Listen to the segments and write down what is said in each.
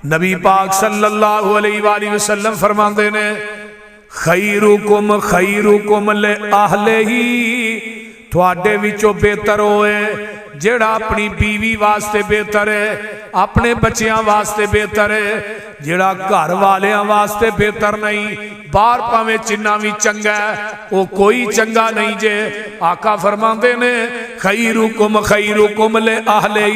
نبی پاک صلی اللہ علیہ وآلہ وسلم فرماندے نے خیرکم خیرکم لأہلہ، تھوڑے وچوں بہتر ہوئے جیڑا اپنی بیوی واسطے بہتر ہے، اپنے بچیاں واسطے بہتر ہے، جیڑا گھر والیاں واسطے بہتر نہیں، بار پاویں چنہ بھی چنگا ہے وہ کوئی چنگا نہیں جے۔ آقا فرماندے نے خیرکم خیرکم لأہلہ،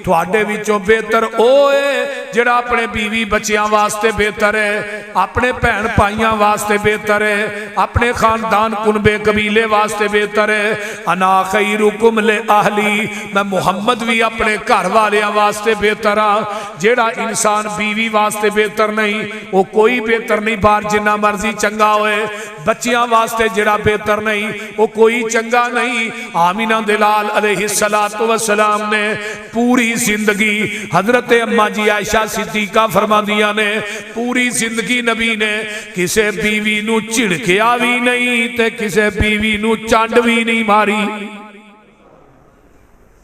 تھوڑے وچوں بہتر ہوئے جڑا اپنے بیوی بچیاں واسطے بہتر ہے، اپنے بہن بھائیاں واسطے بہتر ہے، اپنے خاندان کنبے قبیلے واسطے بہتر ہے۔ انا خیرکم لأہلی، میں محمد بھی اپنے گھر والیاں واسطے بہتر ہاں۔ جڑا انسان بیوی واسطے بہتر نہیں وہ کوئی بہتر نہیں، بار جنہ مرضی چنگا ہوئے۔ بچیاں واسطے جڑا بہتر نہیں وہ کوئی چنگا نہیں۔ آمینہ دلال علیہ السلام نے پوری زندگی، حضرت اماں جی عائشہ صدیقہ فرما دیا نے پوری زندگی نبی نے کسے بیوی نو چڑکیا بھی نہیں تے کسے بیوی نو چانڈ بھی نہیں ماری۔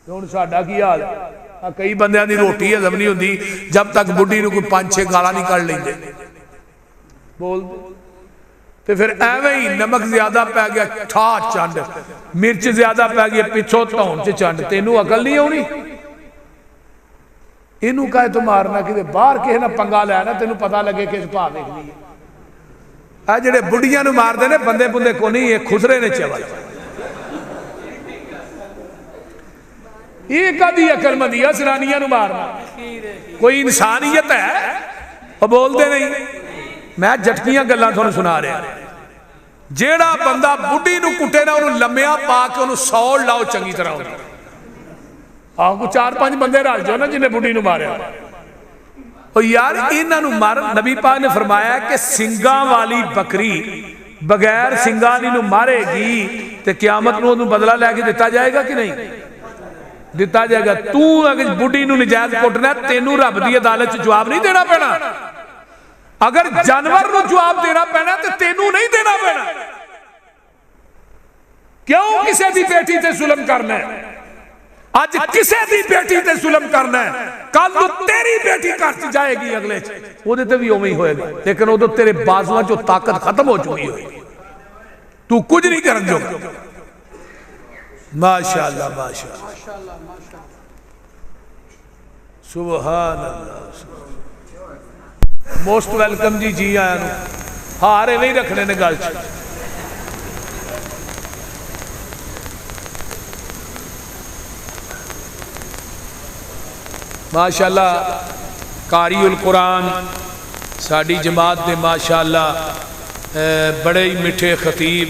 ہن ساڈا کی حال ہے؟ کئی بندیاں دی روٹی ہضم نہیں ہوندی جب تک بڈھی نو کوئی 5-6 گالاں نہیں کڈ لیندے، بول تے پھر ایویں ہی نمک زیادہ پہ گیا ٹھا چانڈ، مرچ زیادہ پہ گیا پچھوں تھون چ چانڈ، تینوں عقل نہیں ہونی؟ اینوں کہے تو مارنا کہ باہر کہے نہ پنگا لے نا تینوں پتہ لگے کہ اس پا دیکھ لی ہے۔ جڑے بڈھیاں نو مار دے نے بندے بندے کو نہیں، یہ خسرے نے چول۔ یہ کدی عقل مندی ہے سرانیاں نو مارنا؟ کوئی انسانیت ہے؟ وہ بول دے نہیں۔ میں جھٹکیاں گلاں تھانوں سنا رہا، جیڑا بندہ بڈھی نو کٹے نا انہوں لمیا پا کے انہوں سوڑ لاؤ چنگی طرح ہوتا۔ آپ کو 4-5 بندے رہ جو نا جنہیں بڈھی نو مارے اور یار انہاں نو مار۔ نبی پاک نے فرمایا کہ سنگاں والی بکری بغیر سنگانی نو مارے گی تے قیامت نو انہوں بدلہ لے کے دیتا جائے گا کہ نہیں؟ دیتا جائے گا۔ تو اگر بڈھی نو نجائز کٹنا ہے تینوں رب دی عدالت جواب نہیں دینا پینا۔ اگر جانور نو جواب دینا پینا تو تینوں نہیں دینا پینا۔ کیوں کسے دی بیٹی تے ظلم کرنا ہے؟ آج کسے دی بیٹی تے ظلم کرنا ہے، کل تو تیری بیٹی کر جائے گی اگلے وہ دیتے بھی ہوئی ہوئے گا، لیکن وہ تو تیرے بازوہ جو طاقت ختم ہو چکی ہوئی تو کچھ نہیں کرن جو۔ ماشاءاللہ ماشاءاللہ سبحان اللہ۔ موسٹ ویلکم جی، جی آیا نو ہارے نہیں رکھنے نے گل چ۔ ماشاءاللہ قاری القرآن ساڑی جماعت دے ماشاءاللہ بڑے ہی مٹھے خطیب،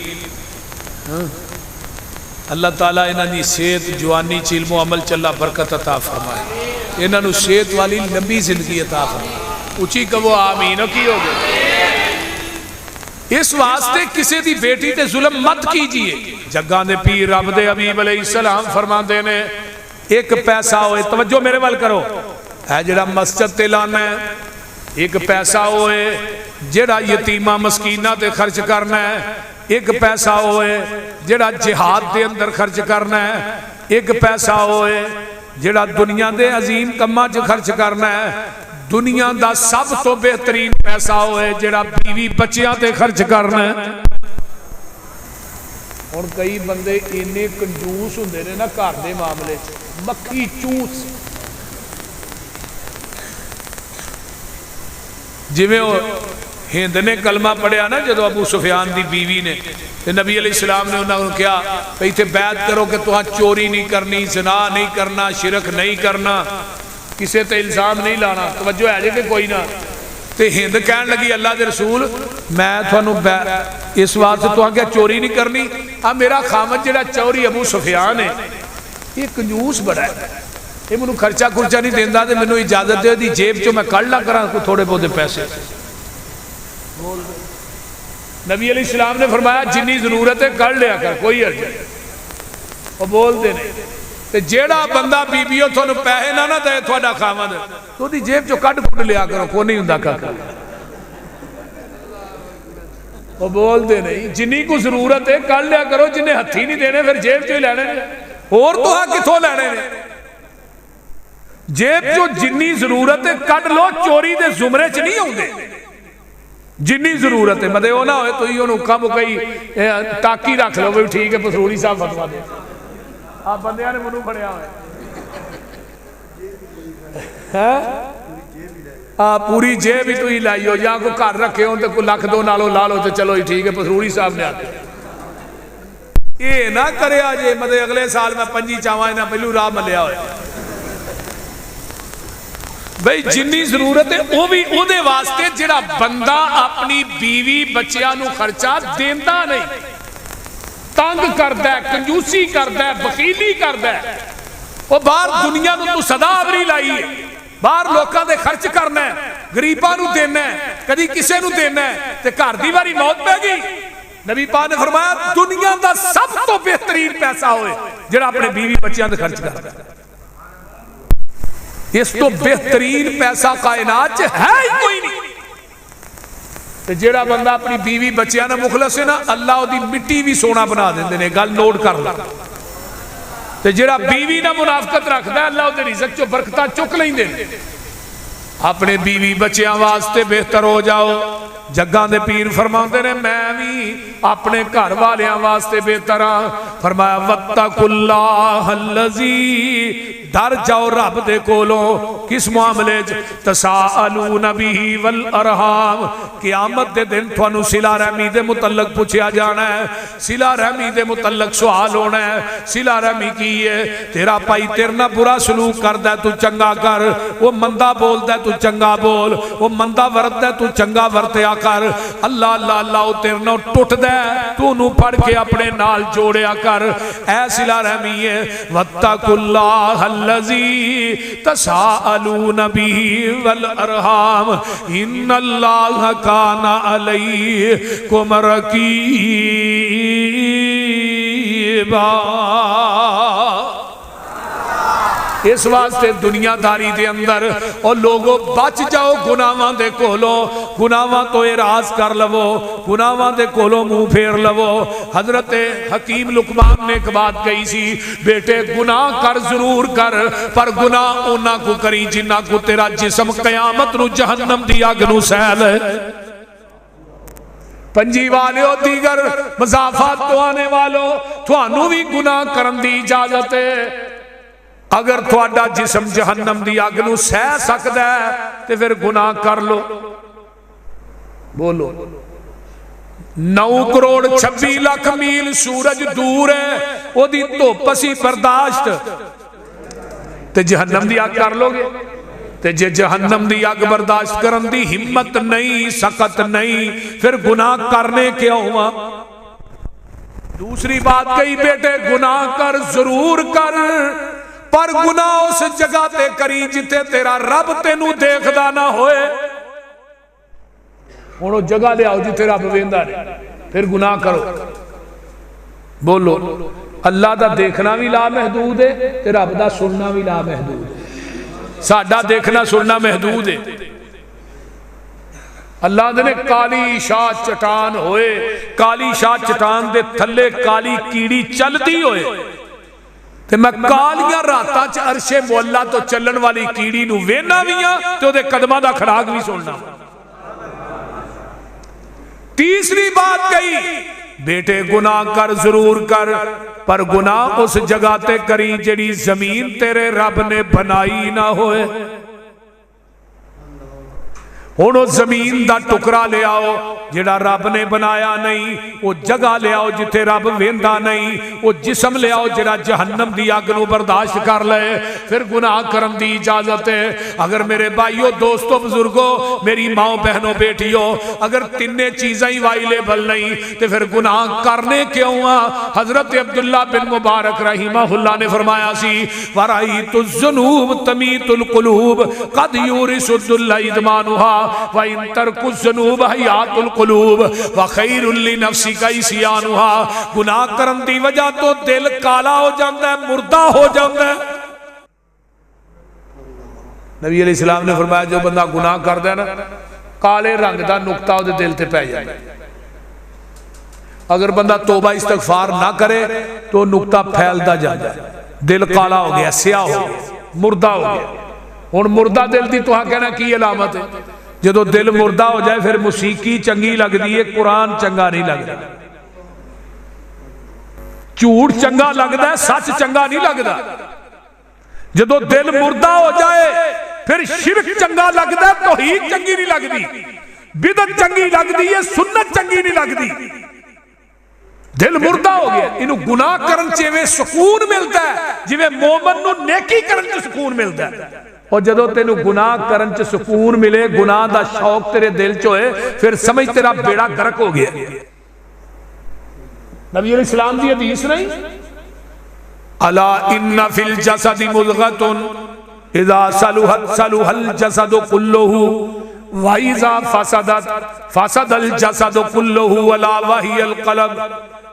اللہ تعالیٰ انہاں دی صحت جوانی چ علم و عمل چلا برکت عطا فرمائے، انہاں نو صحت والی لمبی زندگی عطا فرمائے۔ اچھی کہو آمین کی ہو گئے۔ اس واسطے کسی دی بیٹی تے ظلم مت کیجئے۔ جگاں دے پیر رب دے حبیب علیہ السلام فرمان دینے ایک پیسہ ہوئے، توجہ میرے وال کرو، اے جڑا مسجد تے لانا ہے، ایک پیسہ ہوئے جڑا یتیمہ مسکینہ تے خرچ کرنا ہے، ایک پیسہ ہوئے جڑا جہاد دے اندر خرچ کرنا ہے، ایک پیسہ ہوئے جڑا دنیا دے عظیم کمہ جو خرچ کرنا ہے، دنیا دا سب تو بہترین پیسہ ہوئے جڑا بیوی بچیاں تے خرچ کرنا ہے۔ اور کئی بندے انہیں کنجوس ہوندے نے نا گھر دے معاملے مکھی چوس، جویں ہند نے کلمہ پڑھیا نا جدو ابو سفیان دی بیوی نے، نبی علیہ السلام نے انہوں نے کیا کہ ایتھے بیعت کرو کہ تہاں چوری نہیں کرنی، زنا نہیں کرنا، شرک نہیں کرنا، کسے تے الزام نہیں لانا، توجہ ہے جے کہ کوئی نہ۔ تے ہند کہن لگی اللہ دے رسول میں تھانوں اس واسطے تو کیا چوری نہیں کرنی، اب میرا خامد جڑا چوری ابو سفیان ہے یہ کنجوس بڑا ہے، یہ منو خرچہ کھرچہ نہیں دیندا تے منو اجازت دے دی جیب چوں میں کڑ لا کراں کوئی تھوڑے بہت پیسے۔ نبی علیہ السلام نے فرمایا جنی ضرورت ہے کر لیا کر، کوئی حرج نہیں۔ وہ بول دے نہیں تے جیڑا بندہ بیبیوں تھانوں پیسے نہ دے تھوڑا خامد تو دی جیب چوں کڈ کڈ لیا کرو، کوئی نہیں ہوندا کر۔ وہ بول دے نہیں جنی کو ضرورت ہے کر لیا کرو، جنہیں ہتھی نہیں دینے پھر جیب چوں ہی لینے اور تو ہاں کتھوں لینے نے۔ جیب جو جنی ضرورت ہے کڈ لو، چوری دے زمرے چ نہیں آؤندے، جنی ضرورت ہے مدے وہ نہ ہوئے تو ہی انہوں کم کئی ٹاکی رکھ لو بھی ٹھیک ہے پسروڑی صاحب فتوا دے آپ بندیاں نے منو پڑیا ہوئے پوری جیب ہی تو ہی لائی ہو، یا کوئی گھر رکھے ہوں تو کوئی لکھ دو نالو لالو تو چلو ہی ٹھیک ہے پسروڑی صاحب نے آتے یہ نہ کرے آجے مدے اگلے سال میں پنجی چاوائیں نہ پہلو راہ ملیا ہوئے بھئی جنی ضرورت ہے وہ بھی او دے واسطے جڑا بندہ اپنی بیوی بچیاں نو خرچہ دیندہ نہیں، تانگ کردہ ہے، کنجوسی کردہ ہے، بخیلی کردہ ہے، وہ باہر دنیا نو تو صدا آوری لائی ہے، باہر لوکاں دے خرچ کرنا ہے، غریباں نو دینا ہے، کدی کسے نو دینا ہے تے گھر دی واری موت پہ گئی۔ نبی پاک نے فرمایا دنیا دا سب تو بہترین پیسہ ہوئے جڑا اپنے بیوی بچیاں دے خرچ کرتا ہے، اس تو بہترین پیسہ کائنات ہے ہی کوئی نہیں۔ جیڑا بندہ اپنی بیوی بچیاں نہ مخلص ہے نا اللہ دی مٹی بھی سونا بنا دیندے نے، گل نوٹ کر لے۔ جیڑا بیوی نہ منافقت رکھدا ہے اللہ دے رزق چو برکتاں چک لیندے نے۔ اپنے بیوی بچیاں واسطے بہتر ہو جاؤ، جگاں دے پیر فرماندے نے میں بھی اپنے گھر والیاں واسطے بہتر ہاں، فرمایا وَاتَّقُوا اللَّهَ الَّذِي ڈر جاؤ رب دے کولوں کس معاملے تساءلون بِهِ وَالْأَرْحَامِ قیامت دے دن تھانو صلہ رحمی دے متعلق پوچھیا جانا ہے، صلہ رحمی دے متعلق سوال ہونا ہے، صلہ رحمی کی ہے تیرا پائی تیرنا برا سلوک کردہ ہے تو چنگا کر، وہ مندہ بول دے تو چنگا بول، وہ مندہ ورد دے تو چنگا ورتیا کر، اللہ اللہ اللہ تیرنا ٹوٹ دے تو نو پڑھ کے اپنے نال جوڑیا کر، اے صلہ رحمی ہے وَاتَّقُوا اللَّهَ الَّذِي تَسَاءَلُونَ بِهِ وَالْأَرْحَامِ إِنَّ اللَّهَ كَانَ عَلَيْكُمْ رَقِيبًا۔ اس واسطے دنیا داری دے اندر اور لوگوں بچ جاؤ گناہاں دے کولوں، گناہاں تو اراز کر لو، گناہاں دے کولوں منہ پھیر لو۔ حضرت حکیم لقمان نے ایک بات کہی سی بیٹے گناہ کر ضرور کر پر گناہ اونا کو کری جنہ کو تیرا جسم قیامت نو جہنم دی آگ نو سیل ہے۔ پنجی والے ہو دیگر مضافات تو آنے والوں تھوانو بھی گناہ کرن دی اجازت ہے، اگر تھوڑا جسم جہنم دی آگ نو سہ سکتا ہے تو پھر گناہ کر لو۔ بولو 9,26,00,000 میل سورج دور ہے وہ دی تو پسی برداشت تے جہنم دی آگ کر لو گے تے جے جہنم دی آگ برداشت کرن دی ہمت نہیں سخت نہیں پھر گناہ کرنے کیا ہوا۔ دوسری بات کہی بیٹے گناہ کر ضرور کر پر گناہ اس جگہ تے کری جتے تیرا رب تینو دیکھدا نہ ہوئے، انہوں جگہ لے آؤ جتے رب ویندہ رہے پھر گناہ کرو۔ بولو اللہ دا دیکھنا بھی لا محدود ہے تے رب دا سننا بھی لا محدود ہے، ساڈا دیکھنا سننا محدود ہے۔ اللہ نے کالی شاہ چٹان ہوئے، کالی شاہ چٹان دے تھلے کالی کیڑی چل دی ہوئے تے میں کالیاں راتاں چ عرش مولا تو چلن والی کیڑی نو وینا بھی ہاں تے دے قدمہ دا کھڑاک بھی سننا۔ تیسری بات کہی بیٹے گناہ کر ضرور کر پر گناہ اس جگہ تے کری جڑی زمین تیرے رب نے بنائی نہ ہوئے۔ ہونو زمین دا ٹکرا لے آؤ جڑا رب نے بنایا نہیں، وہ جگہ لے آؤ جتے رب ویندہ نہیں، وہ جسم لے آؤ جڑا جہنم دی آگ نو برداشت کر لے پھر گناہ کرن دی اجازت ہے۔ اگر میرے بھائیو دوستو بزرگو میری ماں بہنوں بیٹیو اگر تینے چیزیں ہی وائلیبل نہیں تو پھر گناہ کرنے کیوں ہاں؟ حضرت عبداللہ بن مبارک رحمہ اللہ نے فرمایا سی وَرَأَيْتُ الذُّنُوبَ تَمِيتُ الْقُلُوبَ قَدْ يُورِثُ الذُّلَّ إِدْمَانُهَا وَإِن تَرْكُ الذُّنُوبَ حَيَاتُ الْقُلُوبِ وَخَيْرٌ لِنَفْسِكَ عِصْيَانُهَا۔ گناہ کرن دی وجہ تو دل کالا ہو جاندہ ہے، مردہ ہو جاندہ ہے۔ نبی علیہ السلام نے فرمایا جو بندہ گناہ کر دے نا کالے رنگ دا نقطہ ہو دے دل تے پہ جائے، اگر بندہ توبہ استغفار نہ کرے تو نقطہ پھیلتا جا جائے، دل کالا ہو گیا، سیاہ ہو گیا، مردہ ہو گیا۔ ہن مردہ دل دی تو کہنا کی علامت ہے؟ جدو دل مردہ ہو جائے پھر موسیقی چنگی لگ دی ہے، قرآن چنگا نہیں لگتا، جھوٹ چنگا لگتا ہے، سچ چنگا نہیں لگتا۔ جدو دل مردہ ہو جائے پھر شرک چنگا لگتا ہے، توحید چنگی نہیں لگتی، بدعت چنگی لگتی ہے، سنت چنگی نہیں لگتی۔ دل مردہ ہو گیا، انہوں گناہ کرن چیویں سکون ملتا ہے جویں مومن نو نیکی کرن چ سکون ملتا ہے۔ اور جدو تینوں گناہ کرن چ سکون ملے، گناہ دا شوق تیرے دل چ ہوئے، پھر سمجھ تیرا بیڑا غرق ہو گیا۔ نبی علیہ السلام دی حدیث نہیں، الا ان فی الجسد مضغۃ اذا صلحت صلح الجسد کلہ وَإِذَا فَسَدَتْ فَسَدَ الْجَسَدُ كُلُّهُ وَلَا وَهِيَ الْقَلْبُ۔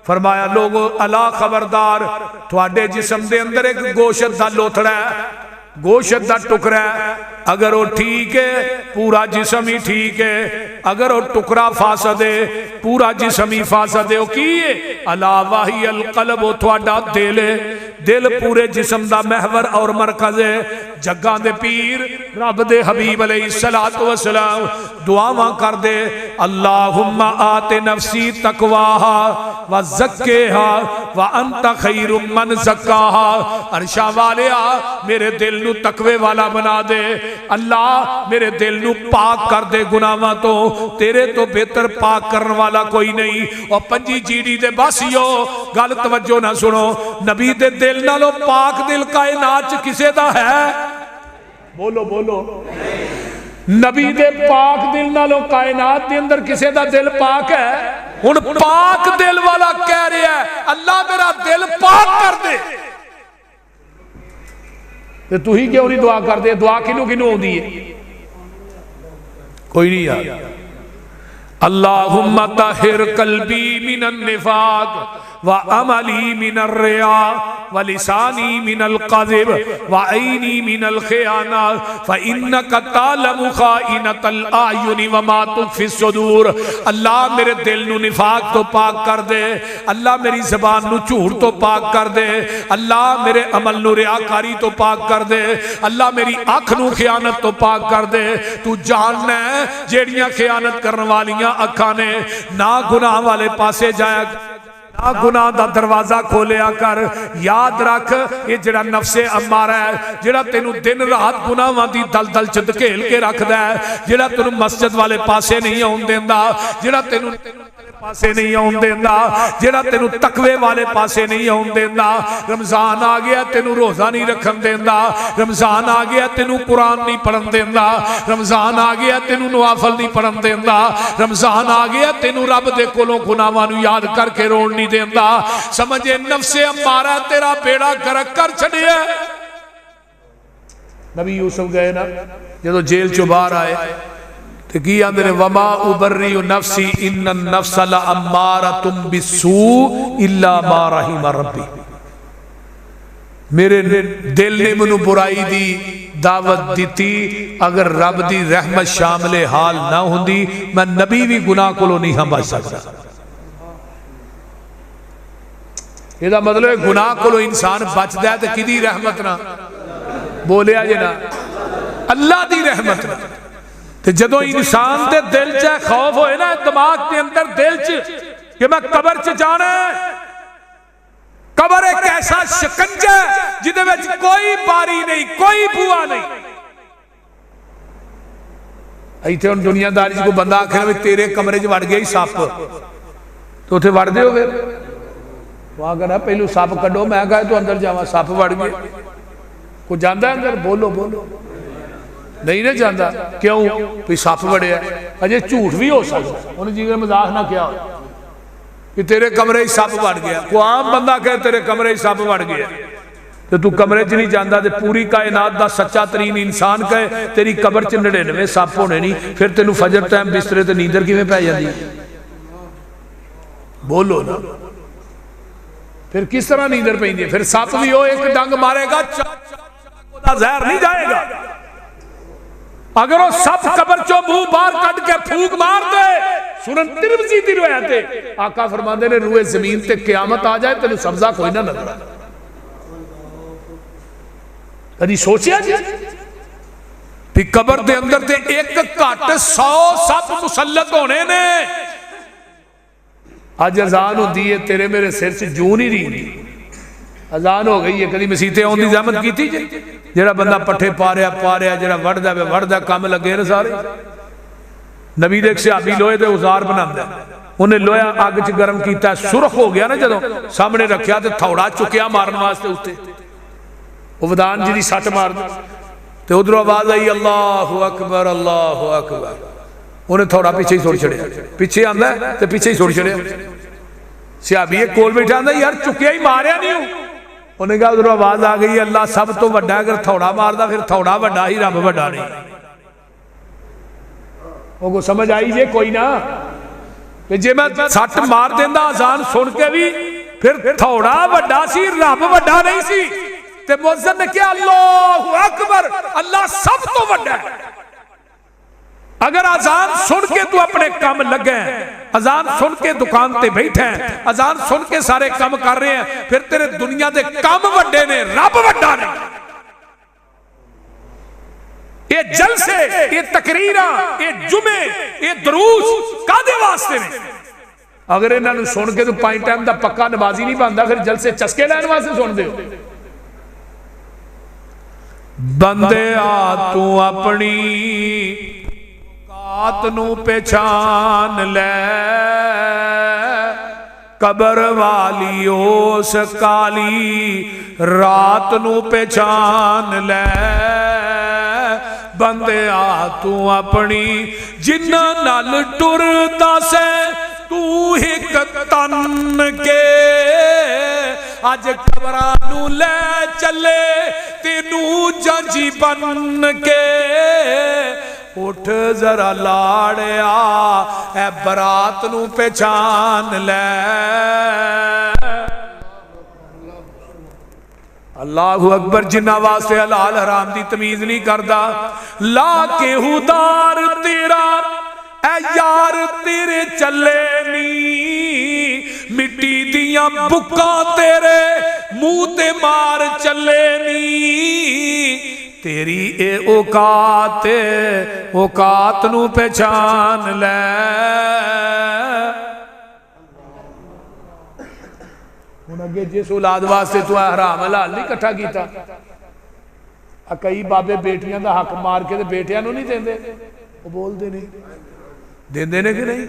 فرمایا لوگو الا خبردار، تواڈے جسم دے اندر ایک گوشت دا لوتھڑا ہے، گوشت دا ٹکڑا ہے، اگر وہ ٹھیک ہے پورا جسم ہی ٹھیک ہے، اگر وہ ٹکڑا فاسد ہے پورا جسم ہی فاسد ہے۔ وہ کی ہے؟ الا وَهِيَ الْقَلْبُ، تواڈا دل ہے، دل پورے جسم دا محور اور مرکز ہے۔ جگاں دے پیر رب دے حبیب علیہ السلام دعاواں کر دے، اللہم آت نفسی تقواہا وزکیہا وانت خیر من زکاہا۔ عرشا والیا میرے دل نو تقوی والا بنا دے، اللہ میرے دل نو پاک کر دے گناہاں تو، تیرے تو بہتر پاک کرنے والا کوئی نہیں۔ اور پنجی جیڑی دے باسیو گل توجہ نہ سنو، نبی دے دل نالو پاک دل کائنات چ کسے دا ہے؟ بولو بولو، نبی دے پاک دل نالو کائنات دے اندر کسے دا دل پاک ہے؟ ہن پاک دل والا کہہ رہا ہے اللہ میرا دل پاک کر دے، تو ہی کیوں نہیں دعا کر دے؟ دعا کنوں کنوں ہوندی ہے؟ کوئی نہیں یار۔ اللہم طہر قلبی من النفاق وعملی من الریا ولسانی من القذب وعینی من الخیانہ فإنک تعلم خائنۃ الأعین وما تخفی الصدور۔ اللہ میرے دل نو نفاق تو پاک کر دے، اللہ میری زبان نو جھوٹ تو پاک کر دے، اللہ میرے عمل نو ریاکاری تو پاک کر دے، اللہ میری آنکھ نو خیانت تو پاک کر دے۔ تو جاننا ہے جیڑیاں خیانت کرنے والیاں اکھاں نے، نہ گناہ والے پاسے جایا، نہ گناہ دا دروازہ کھولیا کر۔ یاد رکھ یہ جڑا نفس امارہ ہے، جڑا تینوں دن رات گناہاں دی دل چ دھکیل کے رکھ دا ہے، جڑا تینوں مسجد والے پاسے نہیں آن دیندا، جڑا تینوں پاسے نہیں آن دیندا، جڑا تینوں تقوی والے پاسے نہیں آن دیندا۔ رمضان آ گیا تینوں روزہ نہیں رکھن دیندا، رمضان آ گیا تینوں قرآن نہیں پڑھن دیندا، رمضان آ گیا تینوں نوافل نہیں پڑھن دیندا، رمضان آ گیا تینوں رب دے کولوں گناہاں نو یاد کر کے روڑ نہیں دیندا۔ سمجھے نفس امارہ تیرا بیڑا گرک کر چھڑیا۔ نبی یوسف گئے نا جدو جیل چو باہر آئے تو کی آندھے نے وما ابری نفسی ان النفس لامارۃ بالسوء الا ما رحم ربی۔ میرے دل نے منو برائی دی دعوت دیتی، اگر رب دی رحمت شامل حال نہ ہوندی میں نبی بھی گناہ کو نہیں ہم بچ سکتا۔ یہ مطلب گناہ کو انسان بچ دے تو کدی رحمت نہ بولیا جی نا، اللہ دی رحمت نہ۔ تو جدو انسان دے دل چے خوف ہوئے نا دماغ کے اندر دل چے کہ میں قبر چے جانا ہے، قبر ایک ایسا شکنجہ جدے وچ کوئی باری نہیں، کوئی بوا نہیں۔ ایتھے ان دنیا داری کو بندہ آکھنے میں تیرے کمرے جو وڑ گئی ساپ تو اتھے وڑ دے ہو گئے، وہاں کہنا پہلو ساپ کڈو، میں کہا تو اندر جاواں ساپ وڑ گئے، کو جاندہ ہے اندر؟ بولو بولو، نہیں نہ جاندہ۔ کیوں؟ پھر ساپ وڑے ہے، اجے جھوٹ بھی ہو سکتا، انہیں جی مذاق نہ کیا کہ تیرے کمرے ہی ساپ وڑ گیا۔ کو عام بندہ کہے تیرے کمرے ہی ساپ وڑ گیا تو کمرے چ نہیں جاندہ، تے پوری کائنات دا سچا ترین انسان کہے تیری قبر چ 99 ساپ ہونے نہیں، پھر تینوں فجر ٹائم بسترے تے نیندر کیویں پے جاندی؟ بولو نا، پھر کس طرح نیندر پیندی ہے؟ پھر ساپ بھی ہو ایک ڈنگ مارے گا زہر نہیں جائے گا۔ اگر وہ سب قبر چو منہ باہر کٹ کے پھونک مار دے، سنن ترمذی دی روایت ہے، آقا فرماندے نے روئے زمین تے قیامت آ جائے تینوں سبزہ کوئی نہ نظر۔ کدی سوچیا جی بھی قبر دے اندر تے ایک گھٹ 100 سپ مسلط ہونے نے. اج اذان ہوندی ہے تیرے میرے سر سے جوں نہیں رہی. اذان ہو گئی ہے کدی مسیتے آن دی زحمت کیتی جی؟ جڑا بندہ پٹھے پا رہا جڑا وڑدا کم لگے نا سارے. نبی دے ایک صحابی لوہے دے اوزار بناندا ہے, انہیں لوہا اگ چ گرم کیتا, سرخ ہو گیا نا جدوں سامنے رکھیا تے تھوڑا چکیا مارن واسطے اوتے, او ودان جی دی سٹ مار دی تے ادھر آواز آئی اللہ اکبر اللہ اکبر. انہیں تھوڑا پیچھے ہی چھوڑ چھڑیا, پیچھے آندا ہے تے پیچھے ہی چھوڑ چھڑیا. صحابی کول بیٹھا آندا یار چکیا ہی ماریا نہیں ہوں. انہیں کہا ادھر آواز آ گئی اللہ سب تو وڈا, اگر تھوڑا ماردا پھر تھوڑا وڈا ہی رب وڈا نہیں. وہ کو سمجھ آئی جے کوئی نہ کہ جے میں سٹ مار دیندا اذان سن کے بھی پھر تھوڑا وڈا سی رب وڈا نہیں سی. تے مؤذن نے کہا اللہ اکبر اللہ سب تو وڈا ہے. اگر اذان سن کے تو اپنے کام لگے ہیں, اذان سن کے دکان تے بیٹھے ہیں, اذان سن کے سارے کام کر رہے ہیں, پھر تیرے دنیا دے کام وڈے نے, رب وڈا نہیں. یہ جلسے, یہ تقریراں, یہ جمعے, یہ دروس کادے واسطے نے؟ اگر انہاں نوں سن کے تو 5 ٹائم دا پکا نمازی نہیں بندا, پھر جلسے چسکے لین واسطے سن دے. بندے آ تو اپنی اوقات نو پہچان لے, قبر والی اس کالی رات نو پہچان لے. بندے آ تو اپنی جنہ نال ٹردا سے تو ایک تن کے, اج قبرانو لے چلے تینو جنجی بن کے. اٹھ ذرا لاڑیا اے برات نو پہچان لے. اللہ اکبر. جنہ واسطے حلال حرام دی تمیز نہیں کردا, لا کے ہدار تیرا اے یار تیرے چلے نی, مٹی دیاں بکاں تیرے منہ تے مار چلے نی. تیری اے اوقات نو پہچان لے. ہن اگے جس اولاد واسطے تو حرام حلال نہیں کٹھا کیتا, کئی بابے بیٹیاں دا حق مار کے تے بیٹیاں نو نہیں دیندے, وہ بول دے نہیں دیندے نے کہ نہیں.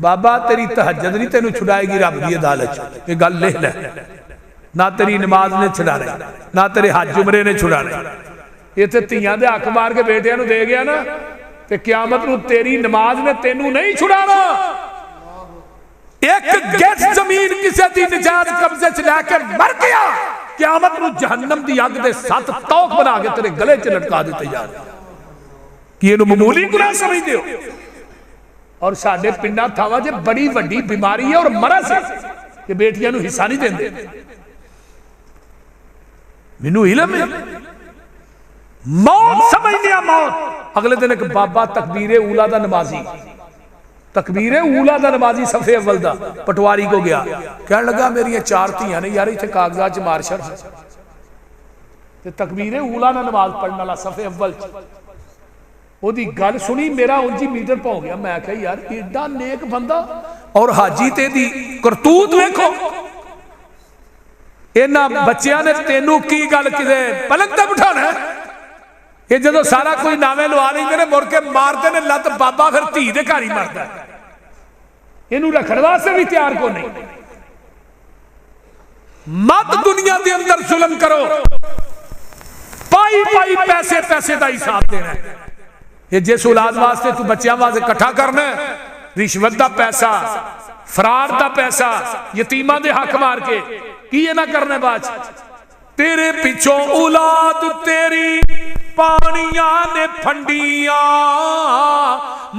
بابا تیری تہجد نہیں تینوں چھڑائے گی رب دی عدالت, یہ گل لکھ لے. نہ تیری نماز نے چھڑا رہے, نہ تیرے حج عمرے نے چھڑا رہے. یہ تے تیاں دے حق مار کے بیٹیاں نو دے گیا نا, تے قیامت نو تیری نماز نے تینوں نہیں چھڑانا. ایک گیٹ زمین کسے دی نجات قبضے چ لے کے مر گیا, قیامت نو جہنم دی اگ دے 7 توق بنا کے تیرے گلے چ لٹکا دیتے جا رہے. کہ انہوں معمولی گناہ سمجھ دیو. اور ساڑھے پنڈا تھاوا جے بڑی وڈی بیماری ہے اور مرض ہے کہ بیٹیاں نو حصہ نہیں دیں دے. منو علم ہے موت سمجھ دیا موت. اگلے دن ایک بابا تکبیر اولا دا نمازی, تکبیر اولا دا نمازی صفحے اول دا پٹواری کو گیا, کہنے لگا میری 4 تیاں نے یار ایتھے کاغذات چ مار چھڑ. تے تکبیر اولا دا نماز پڑھنے والا صفحے اول وہ دی گل سنی, میرا انجی میٹر پاؤ گیا. میں کہا یار ایڈا نیک بندہ اور حاجی تے دی کرتوت دیکھو. اینا بچیاں نے تینوں کی گل کدے پلنگ تے بٹھانا ہے. یہ جدو سارا کوئی نامے لوا نہیں کرے مڑ کے مارتے نے لت بابا پھر تھی دے گھر ہی مارتا ہے. انہوں رکھڑوا سے بھی تیار کو نہیں. مت دنیا دے اندر ظلم کرو, پائی پائی پیسے پیسے دا حساب دینا ہے. یہ جس اولاد واسطے تو بچیاں واسطے کٹھا کرنا ہے, رشوت دا پیسہ, فرار دا پیسہ, یتیمہ دے حق مار کے کیے نہ کرنے باج. تیرے پیچھوں اولاد تیری پانیاں نے پھنڈیاں,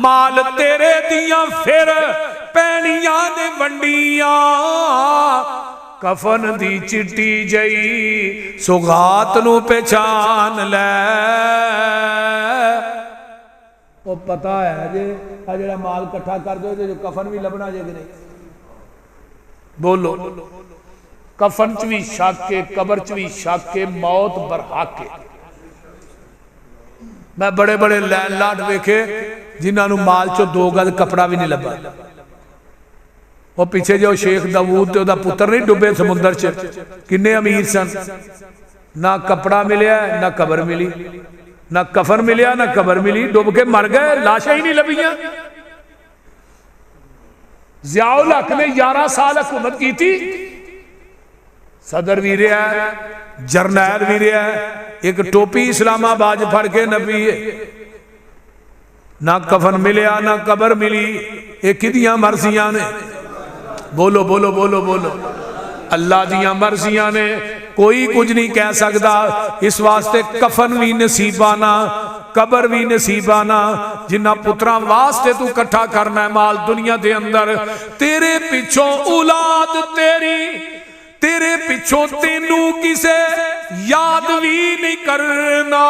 مال تیرے دیاں پھر پینیاں نے ونڈیاں. کفن دی چٹی جئی سوغات نو پہچان لے. وہ پتا ہے جے جڑا مال کٹھا کر دو جو کفن بھی لبنا جے کہ نہیں. بولو کفن چ بھی شک کے, قبر چ بھی شک کے, موت برحق ہے. میں بڑے بڑے لینڈ لاٹ ویکھے جنہاں نو مال چو 2 گز کپڑا بھی نہیں لبا. وہ پیچھے جو شیخ داؤد تے دا پتر نہیں ڈبے سمندر چ, کنے امیر سن, نہ کپڑا ملیا نہ قبر ملی, نہ کفن ملیا نہ قبر ملی, ڈب کے مر گئے, لاشیں ہی نہیں لبیاں. ضیاء الحق نے 11 سال حکومت کی تھی, صدر بھی رہا ہے, جرنیل بھی رہا ہے, ایک ٹوپی اسلام آباد پھڑ کے نبی ہے, نہ کفن ملیا نہ قبر ملی. یہ کدیاں مرضیاں نے؟ بولو بولو بولو بولو, اللہ دیاں مرضیاں نے, کوئی کچھ نہیں کہہ سکتا. اس واسطے کفن بھی نصیبانا, قبر بھی نصیبانا, جنہ پتراں واسطے تو کٹھا کرنا ہے مال دنیا دے اندر. تیرے پیچھوں اولاد تیری, تیرے پیچھوں تینوں کسے یاد بھی نہیں کرنا,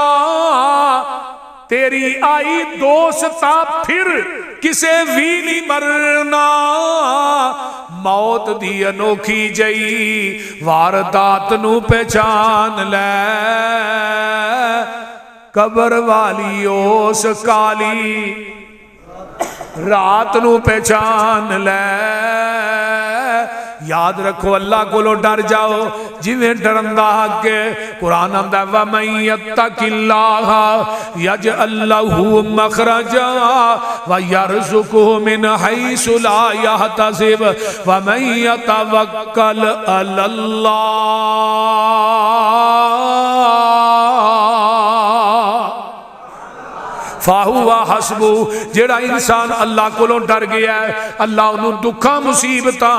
تیری آئی دوستا پھر کسے بھی نہیں مرنا. موت دی انوکھی جئی واردات نو پہچان لے, قبر والی اوس کالی رات نو پہچان لے. یاد رکھو اللہ کو ڈر جاؤ جویں ڈرندا حق ہے. قرآن آندا وَمَن يَتَّقِ اللَّهَ يَجْعَل لَّهُ مَخْرَجًا وَيَرْزُقْهُ مِنْ حَيْثُ لَا يَحْتَسِبُ وَمَن يَتَوَكَّلْ عَلَى فَهُوَ حَسْبُهُ. جیڑا انسان اللہ کو ڈر گیا ہے, اللہ انہوں دکھاں مصیبتاں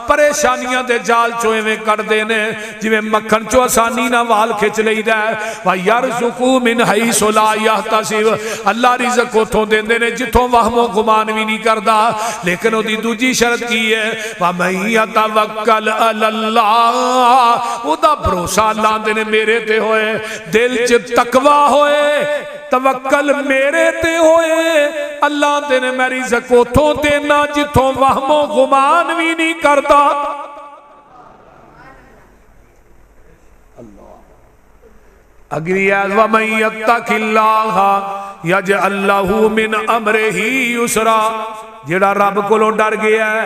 پریشانیاں دے جال چوئے میں کر دینے, جویں مکھن چو آسانی نہ وال کھچ لئی دا ہے. وَيَرْزُقُهُ مِنْ حَيْثُ لَا يَحْتَسِبُ. اللہ رزق اتھوں دے دینے جتھوں وہم و گمان بھی نہیں کردا. لیکن وہ دی دوجی شرط کی ہے وَمَن يَتَوَكَّلْ عَلَى اللَّهِ. وہ دا بھروسہ اللہ دینے میرے تے ہوئے, دل چ تقوی ہوئے, توکل میرے تے ہوئے, اللہ تینے میری زکوتوں دینا جتوں وہم و گمان بھی نہیں کرتا. اگلی آیت وَمَن يَتَّقِ اللَّهَ يَجْعَل لَّهُ مِنْ أَمْرِهِ يُسْرًا. جیڑا رب کو ڈر گیا ہے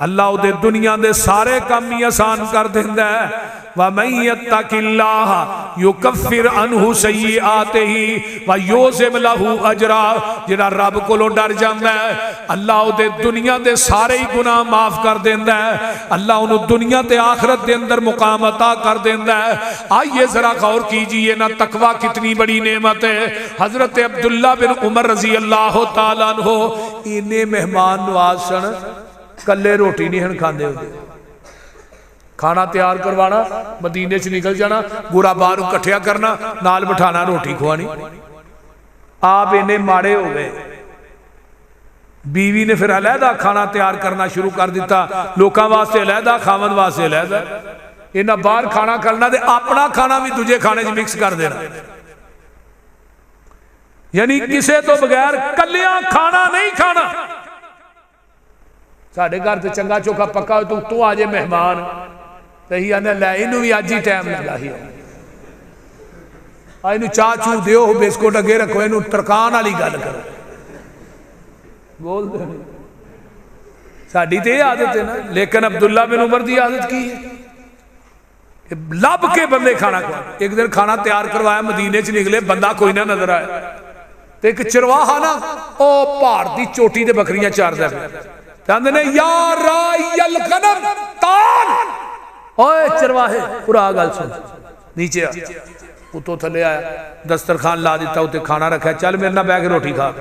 اللہ دے دنیا دے سارے کام ہی آسان کر دیندا ہے. وَمَن يَتَّقِ اللَّهَ يُكَفِّرْ عَنْهُ سَيِّئَاتِهِ وَيُعْظِمْ لَهُ أَجْرًا. جڑا رب کولوں ڈر جاندا ہے اللہ دے دنیا دے سارے ہی گناہ معاف کر دیندا ہے, اللہ انہوں دنیا تے آخرت دے اندر مقام عطا کر دیندا ہے. آئیے ذرا غور کیجئے نا تقوی کتنی بڑی نعمت ہے. حضرت عبداللہ بن عمر رضی اللہ تعالیٰ عنہ انہیں مہمان نواز سن, کلے روٹی نہیں ہن کھاندے ہوتے, کھانا تیار کروانا, مدینے سے نکل جانا, گورا بارو کٹھیا کرنا, نال بٹھانا, روٹی کھوانی. آپ انہیں ماڑے ہو گئے, بیوی نے پھر علیحدہ کھانا تیار کرنا شروع کر دیتا, لوکاں واسطے علیحدہ, خاوند واسطے علیحدہ. انہاں باہر کھانا کرنا دے اپنا کھانا بھی دوجے کھانے سے مکس کر دینا, یعنی کسے تو بغیر کلیاں کھانا نہیں کھانا. ساڑھے گھر تے چنگا چوکا پکا ہو تو آجے مہمان تہی آنے لے انہوں بھی آجی ٹائم لگا ہی انہوں چاہ چو دیو ہو بیسکوٹ اگے رکھو, انہوں ترکان آلی گل کرو, بول دے ساڑھی تے عادت ہے نا. لیکن عبداللہ بن عمر دی عادت کی ہے لب کے بندے کھانا کھوانا. ایک دن کھانا تیار کروایا, مدینے سے نکلے, بندہ کوئی نہ نظر آیا, تو ایک چرواہا نا او پہاڑ دی چوٹی دے بکریاں چار دے کہندے نے یا رائی الغنم تان, اوے چرواہے پورا گل سن, نیچے آ, اتو تھلے آیا, دسترخوان لا دیتا, اتنے کھانا رکھا, چل میرے نہ بیٹھ کے روٹی کھا.